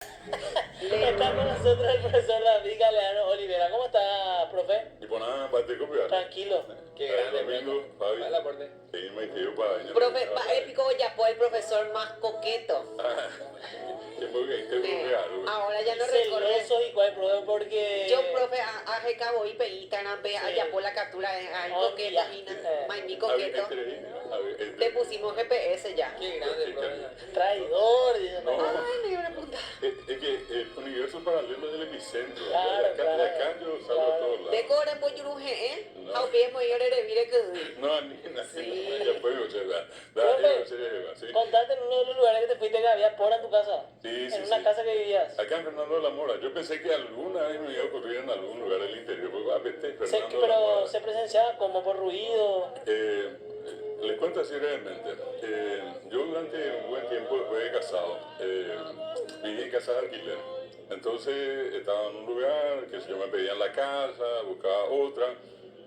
Está con nosotros el profesor David Galeano Olivera. ¿Cómo está, profe? Y por nada, para te copiar. Tranquilo. Qué grande, domingo, Fabi. Vale, aporte. Sí, me tío para venir. Profe, épico ya fue el profesor más coqueto. Que porque te copié algo. Ahora ya no recuerdo. Celoso y cuál, profe, porque... Yo, profe, a recabo y pe Instagram, ve allá por la captura, ay, Oh, coqueto, ya. mi coqueto. Le pusimos GPS ya. Qué grande, profe. Traidor, dice. No. Ay, me dio una punta. Es que el universo paralelo es el epicentro. Claro, de claro. acá yo salgo a todos lados. De cobre por yuruje, No. How bien muy ore mire que. No, ni nada. Sí. Ya puedo, o sea, Profe, sí. contate en uno de los lugares que te fuiste que había porra en tu casa. Sí, En una casa que vivías. Acá en Fernando de la Mora. Yo pensé que alguna vez me iba a ocurrir en algún lugar del interior. Porque Fernando de la Pero Mora. se presenciaba como por ruido. Les cuento así brevemente. Yo durante un buen tiempo después de casado, viví en casa de alquiler. Entonces estaba en un lugar que yo me pedían la casa, buscaba otra,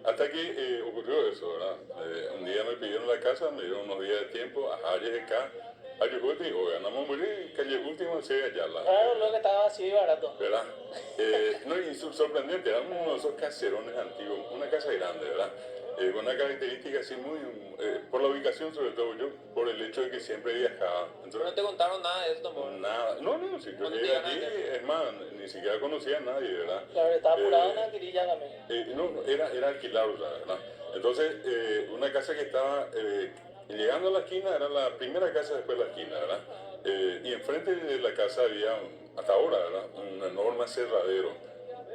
hasta que ocurrió eso, ¿verdad? Un día me pidieron la casa, me dieron unos días de tiempo, ajá, llegué acá, ayugote, oiga, andamos a morir, calle última, se allá la. Claro, lo que estaba vacío y barato. ¿Verdad? No, y sorprendente, era uno de esos caserones antiguos, una casa grande, ¿verdad? Con una característica así muy, por la ubicación sobre todo yo, por el hecho de que siempre viajaba. Pero no te contaron nada de esto, amor. Nada, no, si yo No te llegué digan allí, nada. es más, ni siquiera conocía a nadie, ¿verdad? Claro, estaba apurado en adquirir ya también. No, era alquilado, ¿verdad? Entonces, una casa que estaba, llegando a la esquina, era la primera casa después de la esquina, ¿verdad? Y enfrente de la casa había, hasta ahora, ¿verdad? Un enorme aserradero.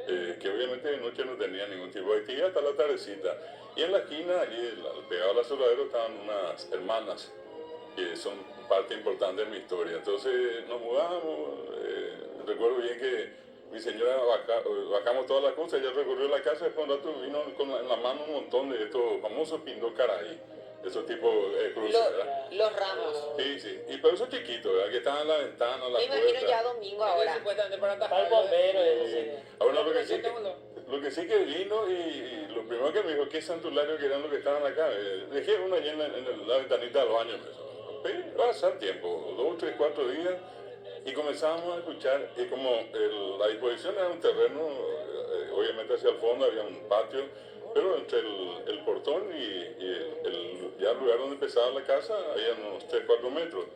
Que obviamente de noche no tenía ningún tipo de actividad hasta la tardecita. Y en la esquina, allí pegado al aserradero, estaban unas hermanas que son parte importante de mi historia. Entonces nos mudamos, recuerdo bien que mi señora bajamos todas las cosas, ella recorrió la casa y después un rato vino en la mano un montón de estos famosos pindó caray, esos tipos de cruces, ¿verdad? Los ramos. Sí, y pero esos chiquitos, ¿verdad? Que estaban en la ventana, la Me imagino ya domingo ahora. Supuestamente para Para el atajar. bombero, eso sí. Ahora lo que sí que vino y lo primero que me dijo, ¿qué santulario que eran los que estaban acá? Dejé uno allí en la ventanita del baño. Va a pasar tiempo, 2, 3, 4 días, y comenzamos a escuchar, y como la disposición era un terreno, obviamente hacia el fondo había un patio, pero entre el portón y ya el lugar donde empezaba la casa había unos 3, 4 metros.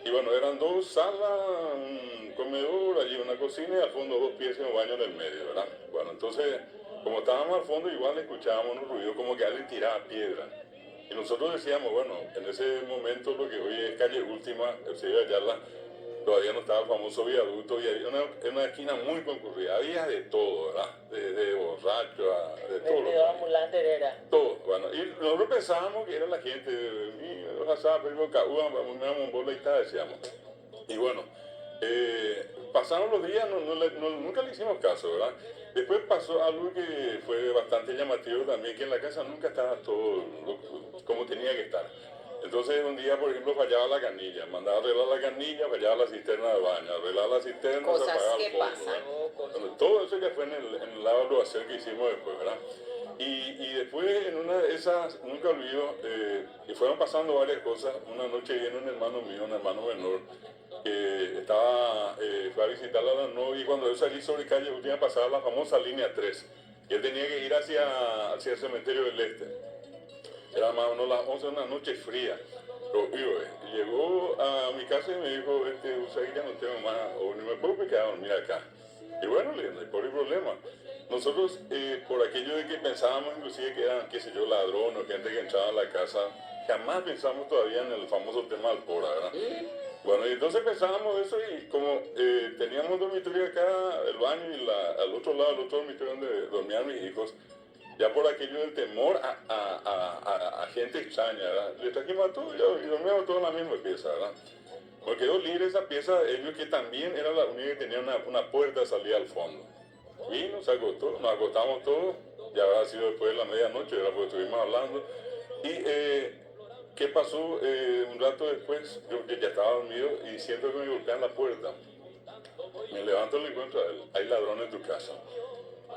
Y bueno, eran 2 salas, un comedor, allí una cocina y al fondo 2 piezas y un baño en el medio, ¿verdad? Bueno, entonces, como estábamos al fondo, igual escuchábamos un ruido como que alguien tiraba piedra. Y nosotros decíamos, bueno, en ese momento lo que hoy es calle última, se iba a hallarla, todavía no estaba el famoso viaducto y había una esquina muy concurrida, había de todo, ¿verdad? De borracho, de todo. Vendedor ambulante era. Todo, bueno, y nosotros pensábamos que era la gente, decíamos. Y bueno, pasaron los días, nunca le hicimos caso, ¿verdad? Después pasó algo que fue bastante llamativo también, que en la casa nunca estaba todo como tenía que estar. Entonces un día, por ejemplo, fallaba la canilla, mandaba a arreglar la canilla, fallaba la cisterna del baño, arreglar la cisterna, Cosas se apagaba que el fondo, pasan. ¿verdad? Bueno, todo eso ya fue en la evaluación que hicimos después, ¿verdad? Y después en una de esas, nunca olvido, y fueron pasando varias cosas. Una noche viene un hermano mío, un hermano menor, que fue a visitarla a la novia, y cuando yo salí sobre calle última pasaba la famosa línea 3, y él tenía que ir hacia el cementerio del Este. Era más o menos las 11 de una noche fría. Y llegó a mi casa y me dijo, usted ya no tengo más, o ni me puedo quedar a dormir acá. Y bueno, le dije, no hay problema. Nosotros, por aquello de que pensábamos inclusive que eran, qué sé yo, ladrones o gente que entraba a la casa, jamás pensamos todavía en el famoso tema del pora, ¿verdad? Bueno, y entonces pensábamos eso y como teníamos un dormitorio acá, el baño y al otro lado, el otro dormitorio donde dormían mis hijos, ya por aquello del temor a gente extraña, ¿verdad? Le trajimos a todos y dormíamos todos en la misma pieza, ¿verdad? Porque quedó libre esa pieza, ellos que también era la única que tenía una puerta de salida al fondo. Vino, se acostó, nos acostamos todos, ya habrá sido después de la medianoche, era porque estuvimos hablando. Y ¿qué pasó? Un rato después, yo ya estaba dormido y siento que me golpean la puerta. Me levanto y le encuentro a él, hay ladrones en tu casa.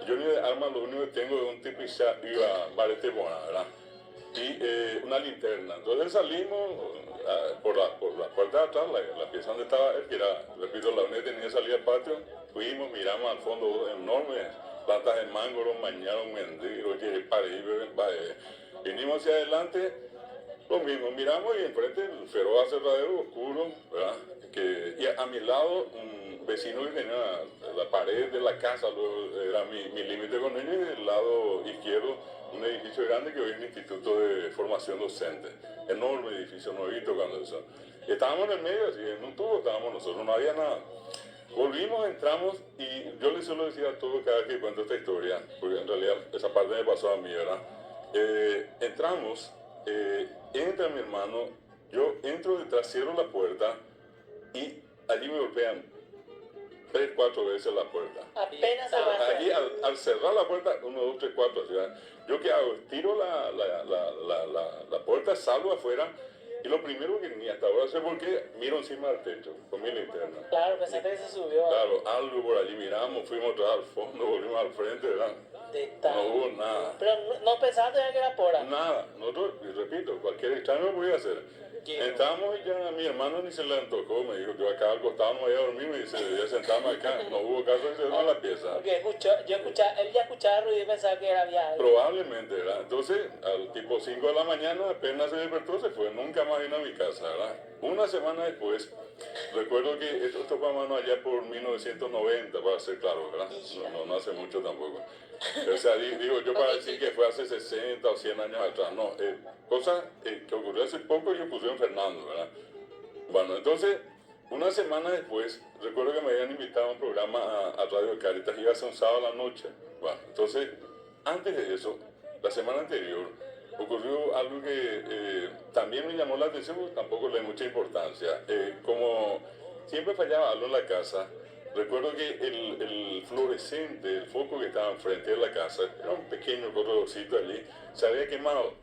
Yo ni de arma, lo único que tengo es un tipiza y a barete buena, ¿verdad? Y una linterna. Entonces salimos, por la puerta de atrás, la pieza donde estaba él, que era, repito, la única que tenía salida al patio. Fuimos, miramos al fondo enormes plantas de mango, mañaron, mendigos, vinimos hacia adelante, lo mismo, miramos y enfrente el feroz aserradero oscuro, ¿verdad? Y a mi lado, un vecino que tenía la pared de la casa, era mi límite con ellos, y del lado izquierdo un edificio grande que hoy es un instituto de formación docente, enorme edificio nuevito cuando eso. Y estábamos en el medio, así, en un tubo estábamos nosotros, no había nada. Volvimos, entramos y yo les suelo decir a todos cada vez que cuento esta historia, porque en realidad esa parte me pasó a mí, ¿verdad? Entramos, entra mi hermano, yo entro detrás, cierro la puerta y allí me golpean 3, 4 veces la puerta. Apenas se va a Allí al cerrar la puerta, 1, 2, 3, 4, así, ¿verdad? ¿Yo qué hago? Tiro la puerta, salgo afuera. Y lo primero que ni hasta ahora sé por qué, miro encima del techo con mi linterna. Claro, pensaste que se subió. Claro, algo por allí miramos, fuimos atrás al fondo, volvimos al frente, ¿verdad? No hubo nada. Pero no pensaste ya que era pora. Nada, nosotros, y repito, cualquier extraño lo podía hacer. Entramos y ya a mi hermano ni se le antojó, me dijo, yo acá al costado me voy a dormir, me dice, voy a sentarme acá. No hubo caso de irse a la pieza. Porque él ya escuchaba ruido y pensaba que había algo. Probablemente, ¿verdad? Entonces, al tipo 5 de la mañana, apenas se despertó, se fue, nunca más vino a mi casa, ¿verdad? Una semana después, recuerdo que esto fue a mano allá por 1990, para ser claro, ¿verdad? No hace mucho tampoco. O sea, digo yo para decir que fue hace 60 o 100 años atrás, no. Cosa que ocurrió hace poco y ocurrió en Fernando, ¿verdad? Bueno, entonces, una semana después, recuerdo que me habían invitado a un programa a Radio Caritas, iba a ser un sábado a la noche. Bueno, entonces, antes de eso, la semana anterior, ocurrió algo que también me llamó la atención, porque tampoco le di mucha importancia. Como siempre fallaba algo en la casa, recuerdo que el fluorescente, el foco que estaba enfrente de la casa, era un pequeño corredorcito allí, se había quemado.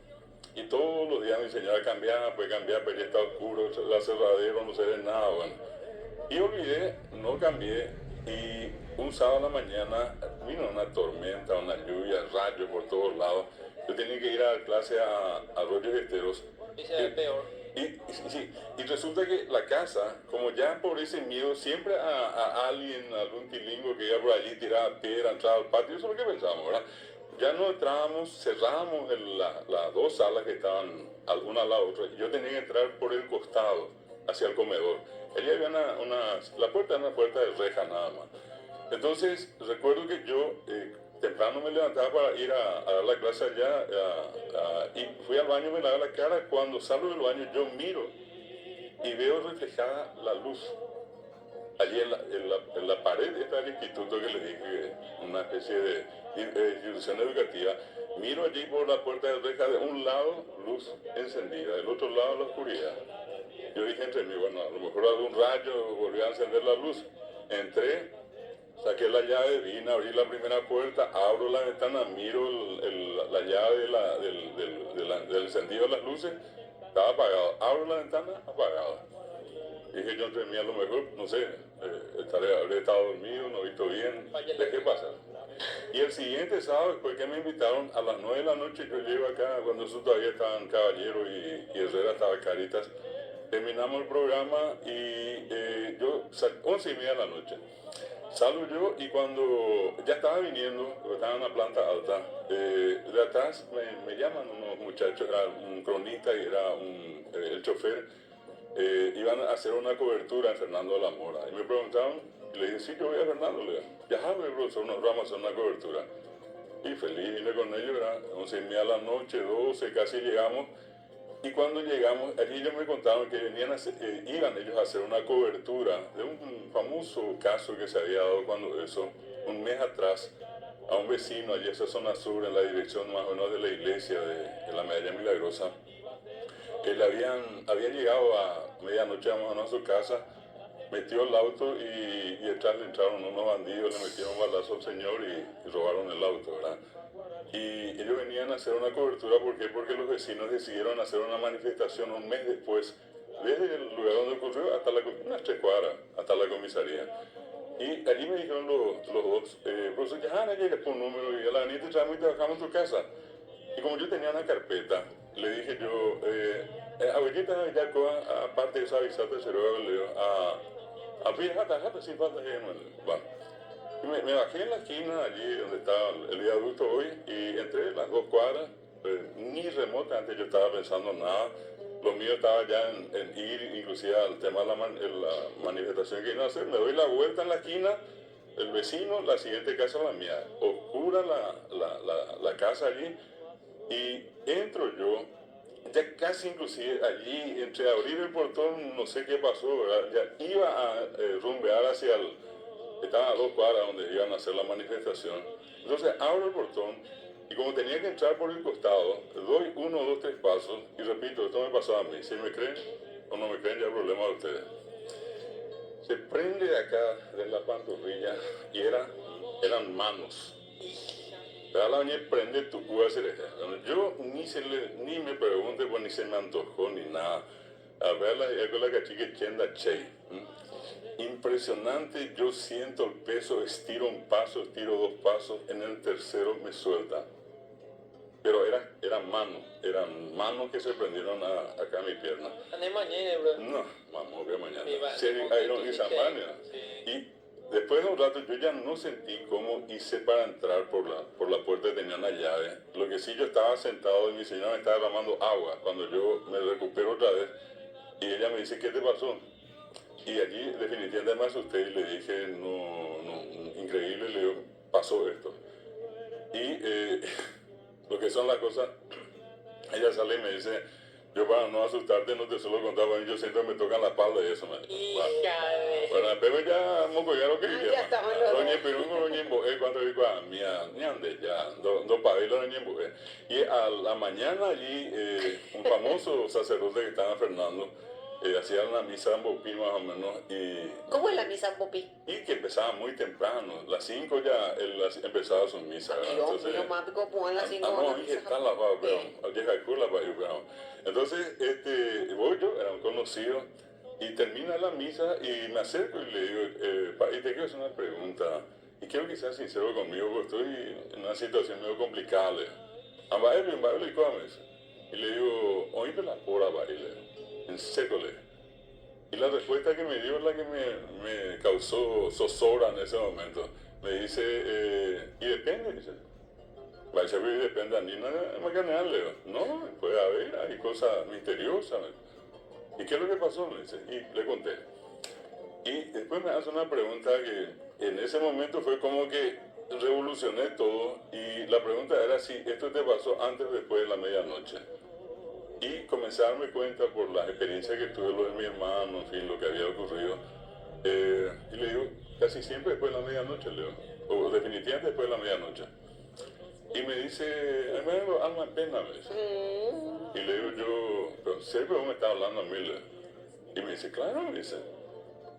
Y todos los días mi señora cambiaba, pues ya está oscuro, el aserradero, no se ve nada, bueno. Y olvidé, no cambié, y un sábado a la mañana vino una tormenta, una lluvia, rayos por todos lados. Yo tenía que ir a clase a Arroyos Esteros. Y se ve peor. Y resulta que la casa, como ya por ese miedo, siempre a alguien, algún tilingo que iba por allí, tiraba piedra, entraba al patio, eso es lo que pensábamos, ¿verdad? Ya no entrábamos, cerrábamos las 2 salas que estaban una a la otra, y yo tenía que entrar por el costado, hacia el comedor. Allí había la puerta era una puerta de reja nada más. Entonces, recuerdo que yo temprano me levantaba para ir a dar la clase allá, y fui al baño, me lavé la cara. Cuando salgo del baño, yo miro y veo reflejada la luz. Allí en la pared está el instituto que les dije, una especie de institución educativa. Miro allí por la puerta de reja, de un lado luz encendida, del otro lado la oscuridad. Yo dije entre mí, bueno, a lo mejor algún rayo volvió a encender la luz. Entré, saqué la llave, vine a abrir la primera puerta, abro la ventana, miro la llave del encendido de las luces, estaba apagado. Abro la ventana, apagado. Dije yo entre mí, a lo mejor, no sé, habré estado dormido, no he visto bien, dejé pasar. Y el siguiente sábado, después que me invitaron, a las 9 de la noche, yo llego acá, cuando eso todavía estaban Caballero y Herrera, estaba Caritas. Terminamos el programa y 11:30 de la noche. Salgo yo y cuando ya estaba viniendo, porque estaba en una planta alta, de atrás me llaman unos muchachos, era un cronista y era el chofer, iban a hacer una cobertura en Fernando de la Mora. Y me preguntaron, y le dije, sí, yo voy a Fernando, le dije, ya sabe, profesor, nos vamos a hacer una cobertura. Y feliz, vine con ellos, era 11:30 de la noche, 12, casi llegamos. Y cuando llegamos, allí ellos me contaron que iban ellos a hacer una cobertura de un famoso caso que se había dado un mes atrás, a un vecino allí en esa zona sur, en la dirección más o menos de la iglesia de la Medalla Milagrosa, que había llegado a medianoche a su casa, metió el auto y detrás le entraron unos bandidos, le metieron un balazo al señor y robaron el auto, ¿verdad? Y ellos venían a hacer una cobertura, ¿por qué? Porque los vecinos decidieron hacer una manifestación un mes después, desde el lugar donde ocurrió hasta unas 3 cuadras, hasta la comisaría. Y allí me dijeron los dos, profesor, ya llegué por un número y a la venida te traemos y te bajamos a tu casa. Y como yo tenía una carpeta, le dije yo, Abuelita, ya aparte de esa visita, se lo leo a jata, sin falta que bueno. Me bajé en la esquina, allí donde estaba el viaducto hoy, y entré las 2 cuadras, ni remotamente yo estaba pensando en nada. Lo mío estaba ya en ir, inclusive al tema de la manifestación que iba a hacer. Me doy la vuelta en la esquina, el vecino, la siguiente casa la mía, oscura la casa allí, y entro yo, ya casi inclusive allí, entre abrir el portón, no sé qué pasó, ¿verdad? Ya iba a rumbear hacia estaba a 2 cuadras donde iban a hacer la manifestación. Entonces abro el portón y como tenía que entrar por el costado, doy 1, 2, 3 pasos y repito, esto me pasó a mí. Si me creen o no me creen, ya es problema de ustedes. Se prende de acá, de la pantorrilla, y eran manos. La doña prende tu cuba cereja. Yo ni me pregunte, pues ni se me antojó ni nada. A verla, con la cachique chenda chey. Impresionante, yo siento el peso, estiro un paso, estiro 2 pasos, en el tercero me suelta. Pero eran manos que se prendieron acá a mi pierna. No, vamos, que mañana. Y después de un rato yo ya no sentí cómo hice para entrar por la puerta, tenía una llave. Lo que sí, yo estaba sentado y mi señora me estaba derramando agua. Cuando yo me recupero otra vez y ella me dice, ¿qué te pasó? Y allí definitivamente me asusté y le dije, no, increíble, le digo, pasó esto. Y lo que son las cosas, ella sale y me dice, yo para no asustarte no te suelo contar, bueno, yo siento que me tocan la espalda y eso. Bueno, después ya me lo que ya estamos los dos. Cuando digo, ya, dos pavilos y a la mañana allí, un famoso sacerdote que estaba en Fernando, hacía una misa en Bopí más o menos. ¿Cómo es la misa en Bopí? Y que empezaba muy temprano, las 5 ya él empezaba su misa. Entonces, entonces, voy yo, era un conocido, y termina la misa y me acerco y le digo, y te quiero hacer una pregunta, y quiero que seas sincero conmigo, porque estoy en una situación medio complicada. Y le digo, oíste la hora, baile. En seco le. Y la respuesta que me dio es la que me causó zozobra en ese momento. Me dice, y depende, dice. Va a ser que depende a mí, no, puede haber, hay cosas misteriosas. ¿Y qué es lo que pasó? Me dice, y le conté. Y después me hace una pregunta que en ese momento fue como que revolucioné todo, y la pregunta era si esto te pasó antes o después de la medianoche. Y comencé a darme cuenta por las experiencias que tuve, lo de mi hermano, en fin, lo que había ocurrido. Y le digo, casi siempre después de la medianoche, Leo, o definitivamente después de la medianoche. Y me dice, me vengo alma en pena, me dice. Y le digo yo, pero siempre vos me estás hablando a mí, Leo. Y me dice, claro, me dice.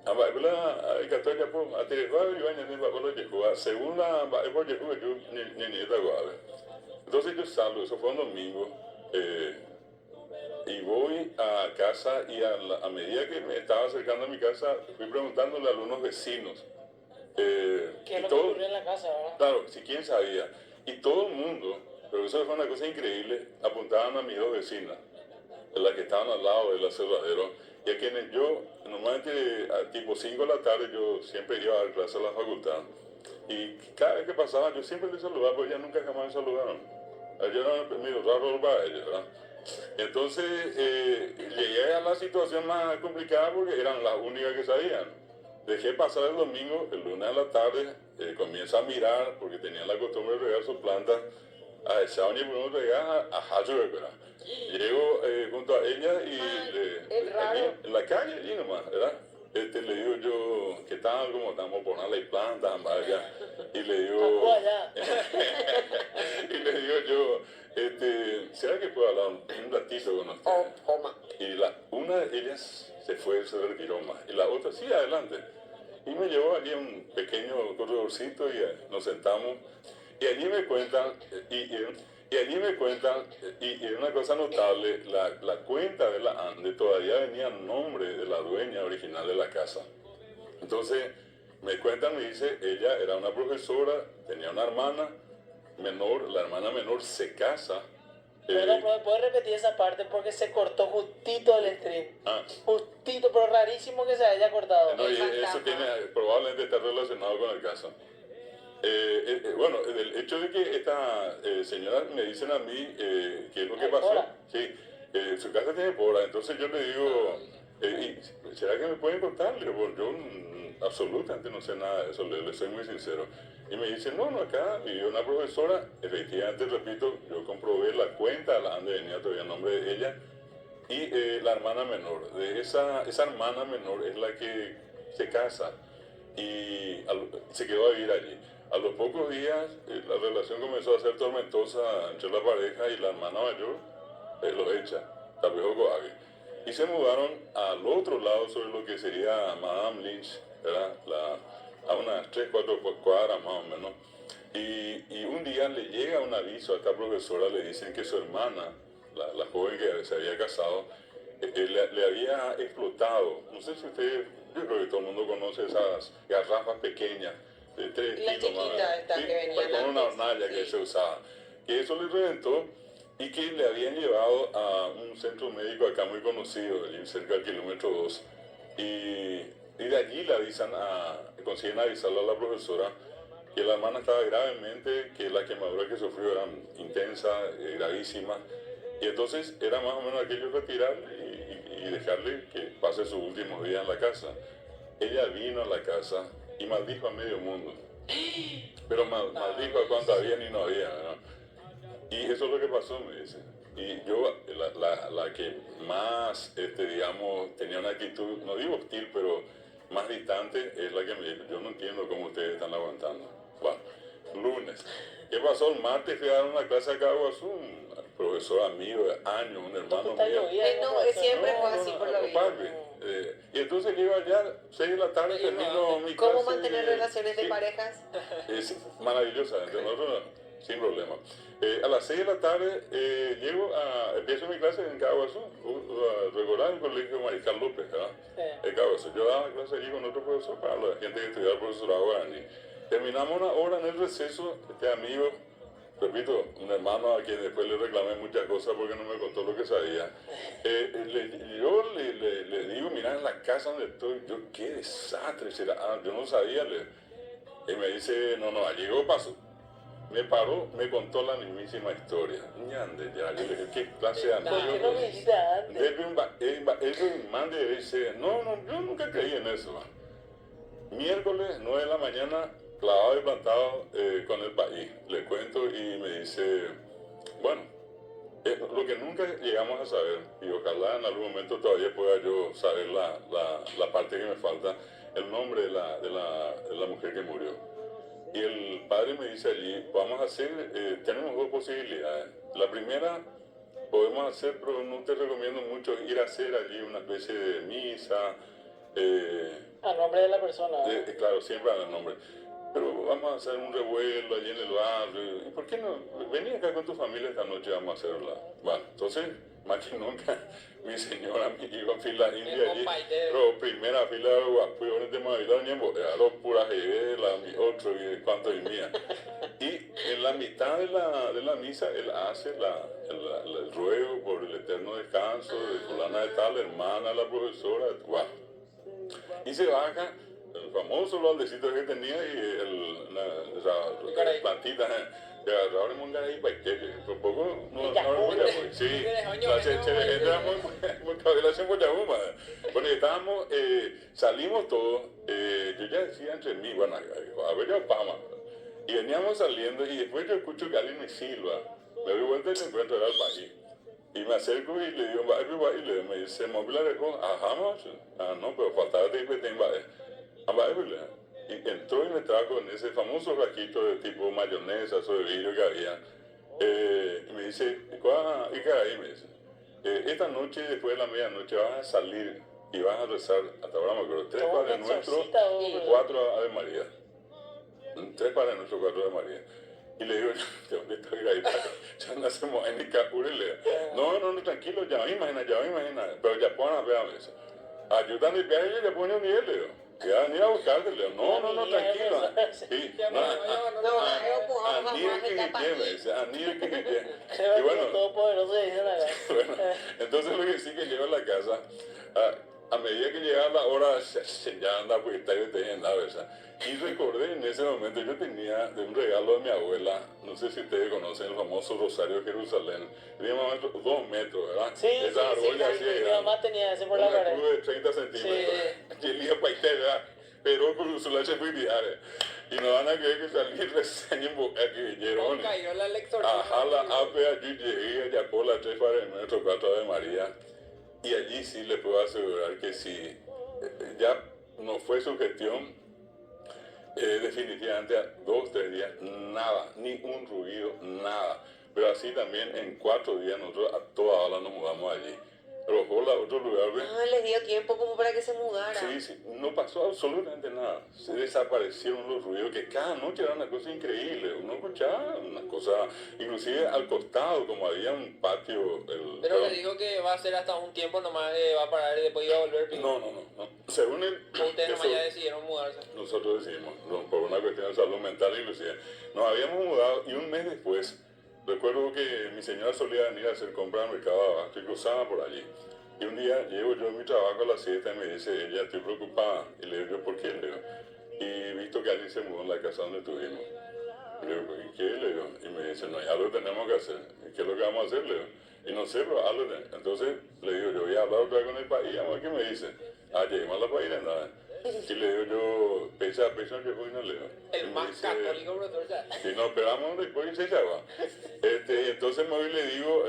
El católico, a ti, según la, entonces yo salgo, eso fue un domingo. Y voy a casa y a medida que me estaba acercando a mi casa, fui preguntándole a algunos vecinos. ¿Qué es lo que ocurrió en la casa, verdad? Claro, si quién sabía. Y todo el mundo, pero eso fue una cosa increíble, apuntaban a mis 2 vecinas, las que estaban al lado del aserradero, y a quienes yo, normalmente a tipo 5 de la tarde, yo siempre iba a dar clase a la facultad. Y cada vez que pasaba, yo siempre les saludaba, porque ellas nunca jamás me saludaron. Yo era medio raro para ellos, ¿verdad? Entonces llegué a la situación más complicada porque eran las únicas que sabían. Dejé pasar el domingo, el lunes a la tarde, comienzo a mirar porque tenían la costumbre de regar sus plantas. A esa y por regar a Hacho, ¿verdad? Llego junto a ella y allí, en la calle, allí nomás, ¿verdad? Le digo yo, ¿qué tal? ¿Cómo estamos por las plantas? Vaya. Y le digo, y le digo yo, ¿será que puedo hablar un ratito con usted? Y una de ellas se retiró más, y la otra, sí, adelante. Y me llevó allí a un pequeño corredorcito y nos sentamos, y allí me cuentan, y una cosa notable, la cuenta de la ANDE todavía venía a nombre de la dueña original de la casa. Entonces, me cuentan, me dice, ella era una profesora, tenía una hermana menor, la hermana menor se casa, Perdón, profe, ¿puedes repetir esa parte? Porque se cortó justito el stream. Justito, pero rarísimo que se haya cortado. No, y eso probablemente está relacionado con el caso. Bueno, el hecho de que esta señora me dicen a mí qué es lo que pasó. Pora. Sí, su casa tiene pora, entonces yo le digo, ¿será que me pueden contar? Le digo, yo absolutamente no sé nada de eso, le soy muy sincero. Y me dice, no, acá vivió una profesora, efectivamente, repito, yo comprobé la cuenta, la donde venía todavía el nombre de ella, y la hermana menor. De esa hermana menor es la que se casa y se quedó a vivir allí. A los pocos días la relación comenzó a ser tormentosa entre la pareja y la hermana mayor lo echa, Tapejo Coague. Y se mudaron al otro lado sobre lo que sería Madame Lynch, ¿verdad? A unas 3-4 cuadras más o menos. Y un día le llega un aviso a esta profesora, le dicen que su hermana, la joven que se había casado, le había explotado. No sé si usted, yo creo que todo el mundo conoce esas garrafas pequeñas de 3 kilos más. ¿Sí? Que venían con una hornalla que se usaba. Que eso le reventó y que le habían llevado a un centro médico acá muy conocido, allí cerca del kilómetro 2. Y de allí le consiguen avisarle a la profesora que la hermana estaba gravemente, que las quemaduras que sufrió eran intensas, gravísimas. Y entonces era más o menos aquello retirarle y dejarle que pase sus últimos días en la casa. Ella vino a la casa y maldijo a medio mundo. Pero maldijo a cuánto había y no había, ¿no? Y eso es lo que pasó, me dice. Y yo, la que más, digamos, tenía una actitud, no digo hostil, pero más distante, es la que me dijo, yo no entiendo cómo ustedes están aguantando. Bueno, lunes. ¿Qué pasó? El martes fui a dar una clase acá a Guazú, un profesor amigo de años, un hermano mío. Siempre fue así por la vida. Y entonces llego allá, 6 de la tarde, termino mi clase. ¿Cómo mantener relaciones de parejas? Es maravillosa, entre nosotros sin problema. A las 6 de la tarde empiezo mi clase en Caguazú, regular en el colegio Mariscal López, ¿verdad? En Caguazú. Yo daba clase allí con otro profesor para la gente que estudiaba el profesorado guaraní. Terminamos una hora en el receso, este amigo, repito, un hermano a quien después le reclamé muchas cosas porque no me contó lo que sabía. Yo le digo, mira, en la casa donde estoy, yo qué desastre será. Yo no sabía. Y me dice, no, llegó, pasó. Me paró, me contó la mismísima historia. Ñande, ya, yo le dije, ¿qué clase de amigo? ¿Por qué no me dijiste antes? Eso mande dice, no, yo nunca creí en eso. Miércoles, 9 de la mañana, clavado y plantado con el país. Le cuento y me dice, bueno, lo que nunca llegamos a saber, y ojalá en algún momento todavía pueda yo saber la parte que me falta, el nombre de la mujer que murió. Y el padre me dice allí, vamos a hacer, tenemos 2 posibilidades. La primera, podemos hacer, pero no te recomiendo mucho ir a hacer allí una especie de misa. A nombre de la persona. Claro, siempre a nombre. Pero vamos a hacer un revuelo allí en el barrio. ¿Y por qué no? Vení acá con tu familia esta noche, vamos a hacerla. Bueno, entonces, más que nunca, mi señora, mi hijo, fila india allí. Pero primera fila de guapuyones de Mavilán, los puras la mi otro y cuánto y mía. Y en la mitad de la misa, él hace el ruego por el eterno descanso de fulana de tal, hermana de la profesora. Wow. Y se baja. El famoso baldecito que tenía y la plantita de agarrar un ahí para que por poco no pues sí, la bueno, estábamos, salimos todos, yo ya decía entre mí, bueno, a ver ya Pama, y veníamos saliendo y después yo escucho que alguien me silba, me doy vuelta y le encuentro era el país. Y me acerco y le digo, y me dice, móvil ajá, no, pero faltaba de y entró y me trajo en ese famoso raquito de tipo mayonesa o de vidrio que había. Y me dice, ¿y qué hay? Me dice, esta noche, después de la medianoche, vas a salir y vas a rezar, hasta ahora me acuerdo, 3 Padres Nuestros y 4 Ave María. 3 Padres Nuestros, 4 Ave María. Y le digo, ¿de dónde está ahí? Ya no hacemos en Nicapure. No, tranquilo, ya me imagino. Pero ya pueden ver a veces. Ayudan y viaje y le ponen un nivel, le digo. Que van a ir a buscarte, Leo. No, tranquilo. Sí, No, y bueno, Todopoderoso dicen acá. bueno, entonces lo que sí que llego a la casa, a medida que llegaba la hora, ya anda, pues está yo tenía en la cabeza. Y recordé en ese momento, yo tenía de un regalo de mi abuela, no sé si ustedes conocen el famoso Rosario de Jerusalén, tenía más o menos 2 metros, ¿verdad? Sí, esa argolla así de mi grande. mamá tenía ese por la Una pared. cruz de 30 centímetros. Y el día para ¿verdad? Pero con su leche fui diaria. Y no van a creer que salí recién en boca que vinieron. Cayó la lectora. Ajá, la APE allí llegué allá por la 3 para el metro 4 de María. Y allí sí le puedo asegurar que si ya no fue su gestión, definitivamente a 2, 3 días, nada, ni un ruido, nada. Pero así también en 4 días nosotros a toda hora nos mudamos allí. Pero por otro lugar, ¿ves? Ah, les dio tiempo como para que se mudara. Sí, no pasó absolutamente nada. Se desaparecieron los ruidos, que cada noche era una cosa increíble. Uno escuchaba una cosa, inclusive al costado, como había un patio. Pero le digo que va a ser hasta un tiempo nomás, va a parar y después iba a volver. No. Según el... Ustedes nomás ya decidieron mudarse. Nosotros decidimos, no, por una cuestión de salud mental inclusive. Nos habíamos mudado y un mes después, recuerdo que mi señora solía venir a hacer compras al mercado de abasto y cruzaba por allí. Y un día llego yo a mi trabajo a las 7 y me dice ella, estoy preocupada. Y le digo, ¿por qué? Le digo, y visto que alguien se mudó en la casa donde estuvimos. Le digo, ¿y qué? Le digo, y me dice, no, ya lo tenemos que hacer. ¿Y qué es lo que vamos a hacer? Le digo, y no sé, pero algo. Entonces le digo, yo voy a hablar otra vez con el país, a ver qué me dice. Llegamos a la país, nada. Y le digo yo, pesa, yo voy no le digo. El más católico, profesor. Y nos esperamos después y se llama. Entonces me voy y le digo,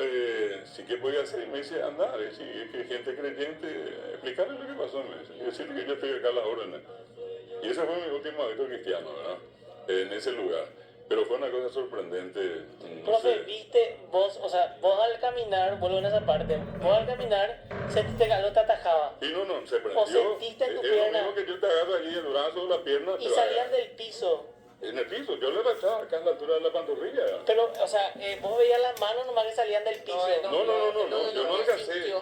sí que podía hacer. Y me dice, anda, si es que gente creyente, explicarle lo que pasó. Me dice, y decirle que yo estoy acá a las órdenes. Y ese fue mi último hábito cristiano, ¿verdad? En ese lugar. Pero fue una cosa sorprendente. No Profe, sé. viste, vos, o sea, vos al caminar, vuelvo en esa parte, vos al caminar, sentiste que algo te atajaba. Y no, se prendió. O sentiste en tu Es pierna. lo mismo que yo te agarro allí el brazo, la pierna. Y te salían va- del piso. En el piso, yo le arrastraba acá a la altura de la pantorrilla. Pero, o sea, vos veías las manos nomás que salían del piso. No, yo no alcancé. sintió.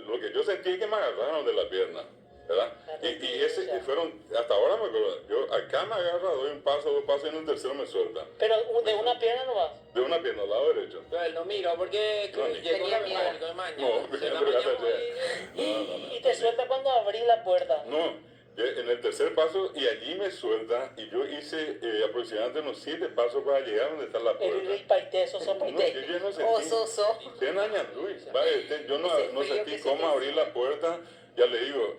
Lo que yo sentí es que me agarraron de la pierna, ¿verdad? Y ese que fueron, hasta ahora me acuerdo, yo acá me agarra, doy un paso, 2 pasos y en el tercero me suelta. Pero de una pierna nomás. De una pierna al lado derecho. Pero él no miró porque No, llegó tenía el miedo. mecánico de mañana. No, Se la pero mañana ya Y te suelta cuando abrís la puerta. No, en el tercer paso y allí me suelta y yo hice aproximadamente unos 7 pasos para llegar donde está la El puerta. paité, soso No, paité. yo ya no Oh, sentí. soso. Tiene años, Luis. Vale, yo no Ese frío sentí que cómo sientes. abrir la puerta. Ya le digo,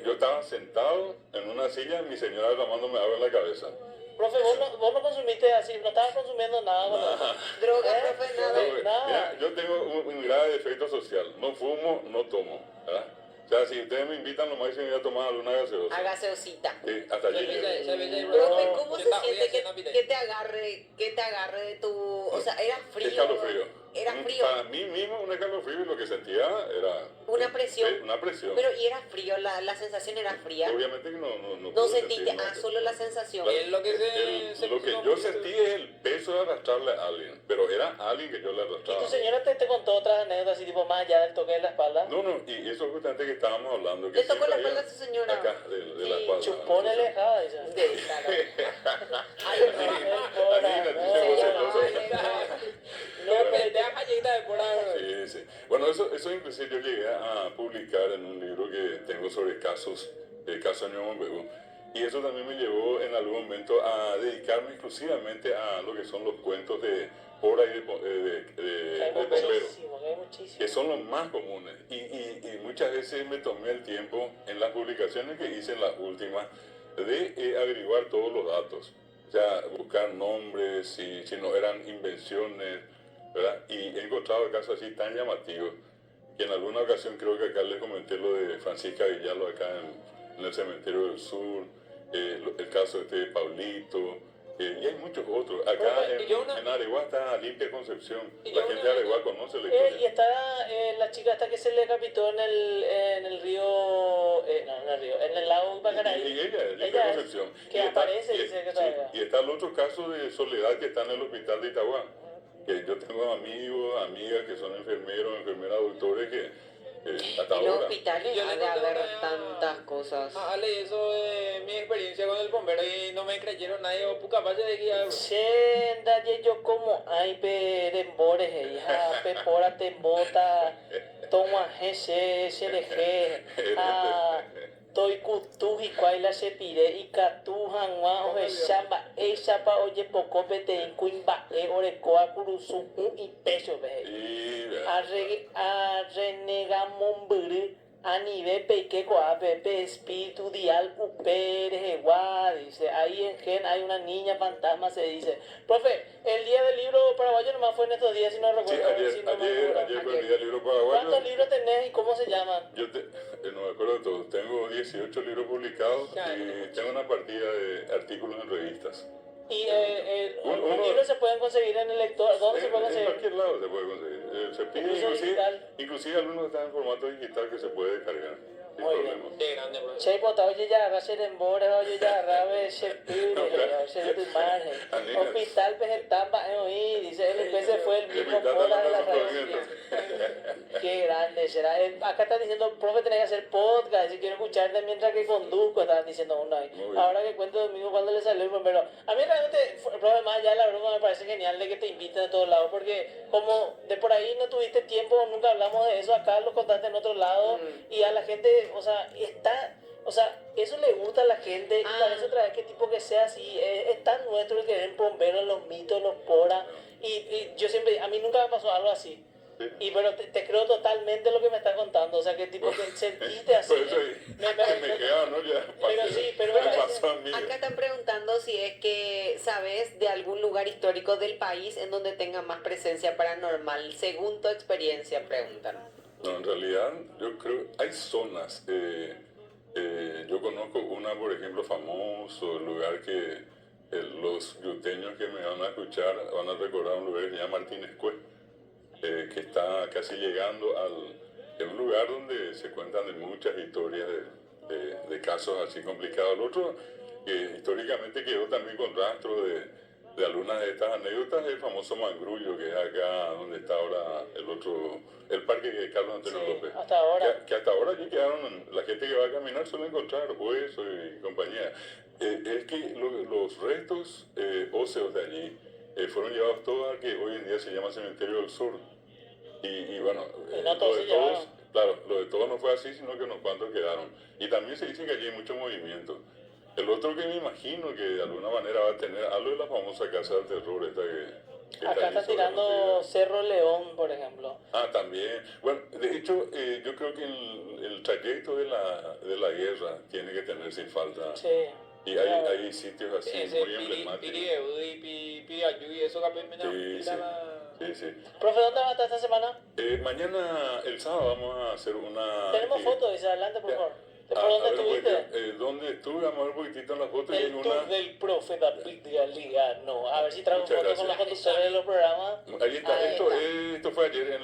yo estaba sentado en una silla, mi señora tomándome agua en la cabeza. Profe, vos no consumiste así, no estabas consumiendo nada. Droga, profe, nada. Nada. Mira, yo tengo un grave defecto social. No fumo, no tomo. ¿Verdad? O sea, si ustedes me invitan, lo más que me voy a tomar alguna gaseosa. A gaseosita. Sí, hasta allí. Profe, ¿cómo se Yo siente también que te agarre de tu... O sea, era frío. Escalofrío. Era frío. Para mí mismo un escalofrío y lo que sentía era... Una presión. Sí, una presión. Pero, ¿y era frío? ¿La sensación era fría? Obviamente que no No pude sentiste, sentir, solo la sensación. Claro, Es lo que se lo que puso yo muy- sentí es el peso de arrastrarle a alguien, pero era alguien que yo le ¿Y arrastraba. tu señora te contó otras anécdotas así, tipo más allá del toque de la espalda? No, y eso justamente que estábamos hablando. Que ¿Le tocó la siempre espalda había- a su señora? Acá, de la Y espalda. chupone alejada, dice. Claro. Ay, Imagínate, No, pero te das galleta de por ahí. Sí. Bueno, eso inclusive yo llegué a publicar en un libro que tengo sobre casos Año Bombegu. Y eso también me llevó en algún momento a dedicarme exclusivamente a lo que son los cuentos de hora y de Hay bomberos, muchísimo, hay muchísimo. que son los más comunes. Y muchas veces me tomé el tiempo en las publicaciones que hice en las últimas de averiguar todos los datos. O sea, buscar nombres, si no eran invenciones, ¿verdad? Y he encontrado casos así tan llamativos que en alguna ocasión creo que acá les comenté lo de Francisca Villallo acá en el cementerio del sur, el caso de Paulito, y hay muchos otros. Acá Profe, en Areguá está Limpia Concepción. Y La yo gente una- de Areguá conoce la Y historia. está la chica hasta que se le decapitó en el río, en el lago Bacaraí. Y ella, Limpia es, Concepción. que Y está- aparece, y- dice que sí, todavía. y está el otro caso de Soledad que está en el hospital de Itagua. Que yo tengo amigos, amigas que son enfermeros, enfermeras, doctores que hasta En los ahora. hospitales Yo ha le de conté haber una- tantas cosas. Ale, eso de mi experiencia con el bombero y no me creyeron nadie, o puca pase de que Che, dalle yo como hay perembores, hija, pepora tembota, toma se leje, toi kutu y cuaila se pire y katu hanwa o shamba e chapa oye poco pete in kuimba e orekoa kurusu y pecho ve. Y A renega momburu a nivel peque coa pepe espíritu dial upere dice ahí en Gen hay una niña fantasma se dice. Profe, el día del libro paraguayo nomás fue en estos días si no sí, recuerdo. si no me acuerdo. ayer fue el día del libro paraguayo. ¿Cuántos libros tenés y cómo se llaman? No me acuerdo de todos. Tengo 18 libros publicados y tengo una partida de artículos en revistas. Y los libros se pueden conseguir en el lector. ¿Dónde se pueden En conseguir? cualquier lado se puede conseguir. Se pide Incluso digital. inclusive algunos están en formato digital que se puede descargar. Sin Muy problema. bien. de grande, bro. Che, pota, oye, ya, raser en bora, oye, ya, rabe, se pide, se de margen. Hospital vegetal, oí, dice, el PC fue el mismo bola de la radio. Qué grande será. Acá están diciendo, profe, tenés que hacer podcast, si quiero escucharte mientras que conduzco, estaban diciendo uno ahí. Ahora que cuento domingo cuando le salió el bombero. A mí realmente, profe, más allá de la broma, me parece genial de que te inviten de todos lados, porque como de por ahí no tuviste tiempo, nunca hablamos de eso, acá lo contaste en otro lado, y a la gente, o sea, eso le gusta a la gente, y parece otra vez que tipo que sea así, es tan nuestro el querer bomberos, los mitos, los poras, y yo siempre, a mí nunca me pasó algo así. Sí. Y pero te creo totalmente lo que me estás contando, o sea que tipo que sentiste así. Por eso me quedaba, ¿no? Ya Pero sí, pero me me pasó a mí. Acá están preguntando si es que sabes de algún lugar histórico del país en donde tenga más presencia paranormal, según tu experiencia, preguntan. No, en realidad yo creo hay zonas. Yo conozco una, por ejemplo, famoso, el lugar que los yuteños que me van a escuchar van a recordar un lugar que se llama Martínez Cue, que está casi llegando es un lugar donde se cuentan de muchas historias de casos así complicados. El otro, que históricamente quedó también con rastro de algunas de estas anécdotas, es el famoso Mangrullo, que es acá donde está ahora el parque de Carlos Antonio López. hasta ahora. Que hasta ahora allí quedaron, la gente que va a caminar suele encontrar huesos y compañía. Es que los restos óseos de allí fueron llevados todos al que hoy en día se llama Cementerio del Sur. Y bueno, Y no todos se llevaron. claro, lo de todos no fue así, sino que unos cuantos quedaron. Y también se dice que allí hay mucho movimiento. El otro que me imagino que de alguna manera va a tener algo de la famosa Casa del Terror, esta que Acá allí están tirando sobreconocida. Cerro León, por ejemplo. También. Bueno, de hecho, yo creo que el trayecto de la guerra tiene que tener sin falta. Sí. Y hay sitios así Ese muy emblemáticos. Piri Ayuy, eso capaz me Sí, sí, sí. Profe, ¿dónde vas a estar esta semana? Mañana, el sábado, vamos a hacer una... Tenemos fotos, dice, adelante, por favor. ¿Por a dónde ver un estuviste? poquito, ¿dónde estuve? Vamos a ver un poquitito en las fotos. Y hay El una... tour del profe David Galeano. A ver si traigo Muchas fotos con los gracias. conductores de los programas. Ahí está. Ahí Esto, está. esto fue ayer en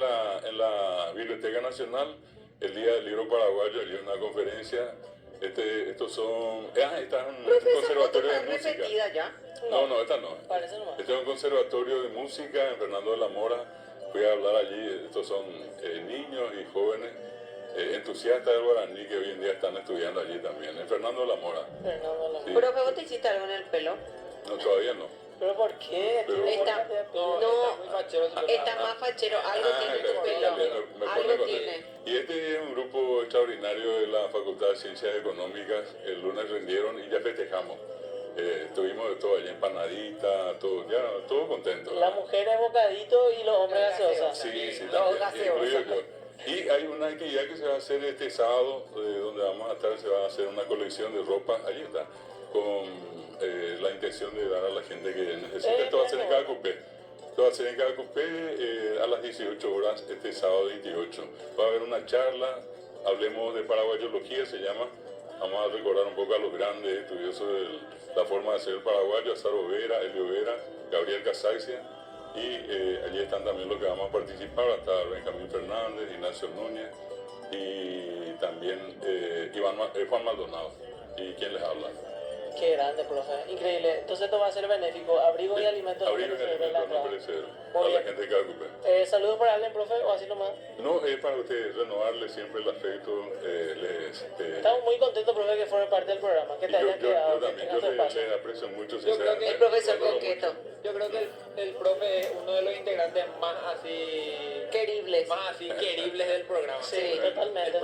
la Biblioteca Nacional, el Día del Libro Paraguayo, ayer una conferencia. Estos son... está en un Profe, esa foto conservatorio de está música. repetida ya. No, esta no. Parece nomás. Este es un conservatorio de música en Fernando de la Mora. Fui a hablar allí. Estos son niños y jóvenes entusiastas del guaraní que hoy en día están estudiando allí también, en Fernando de la Mora. Fernando Lamar. Sí. Profe, ¿vos te hiciste algo en el pelo? No, todavía no. ¿Pero por qué? Pero- Tiene Está- buena idea. No, No, está muy fachero ese programa. Está más fachero, algo tiene tu ya, pelo. ya, me pone Algo contento. tiene. Y este es un grupo extraordinario de la Facultad de Ciencias Económicas. El lunes rindieron y ya festejamos. Tuvimos de todo allí, empanadita, todo contento. La mujer es bocadito y los hombres gaseosa. Sí, sí, Todo también, incluido yo. Y hay una actividad que se va a hacer este sábado, donde vamos a estar, se va a hacer una colección de ropa, allí está, con la intención de dar a la gente que necesite. Esto va a ser en cada cupé. Esto va a ser en cada cupé a las 18 horas, este sábado 28. Va a haber una charla, hablemos de paraguayología, se llama. Vamos a recordar un poco a los grandes estudiosos de la forma de ser el paraguayo, Azaro Vera, Elio Vera, Gabriel Casaicia. Y allí están también los que vamos a participar, hasta Benjamín Fernández, Ignacio Núñez y también Juan Maldonado. ¿Y quién les habla? Qué grande, profe. Increíble. Entonces esto va a ser benéfico. Abrigo y alimentos. Abrigo y perecederos en la alimentos no entrada. perecederos Muy a la bien. gente que ocupe. ¿Saludos para alguien, profe, o así nomás? No, es para usted renovarle siempre el afecto. Estamos muy contentos, profe, que forme parte del programa, que te haya quedado, yo que también, tengas yo tu espacio. le aprecio mucho, Yo creo que sinceramente. El profesor Valoro coqueto. mucho. Yo creo que el profe es uno de los integrantes más así Queribles. queribles del programa. Sí, totalmente.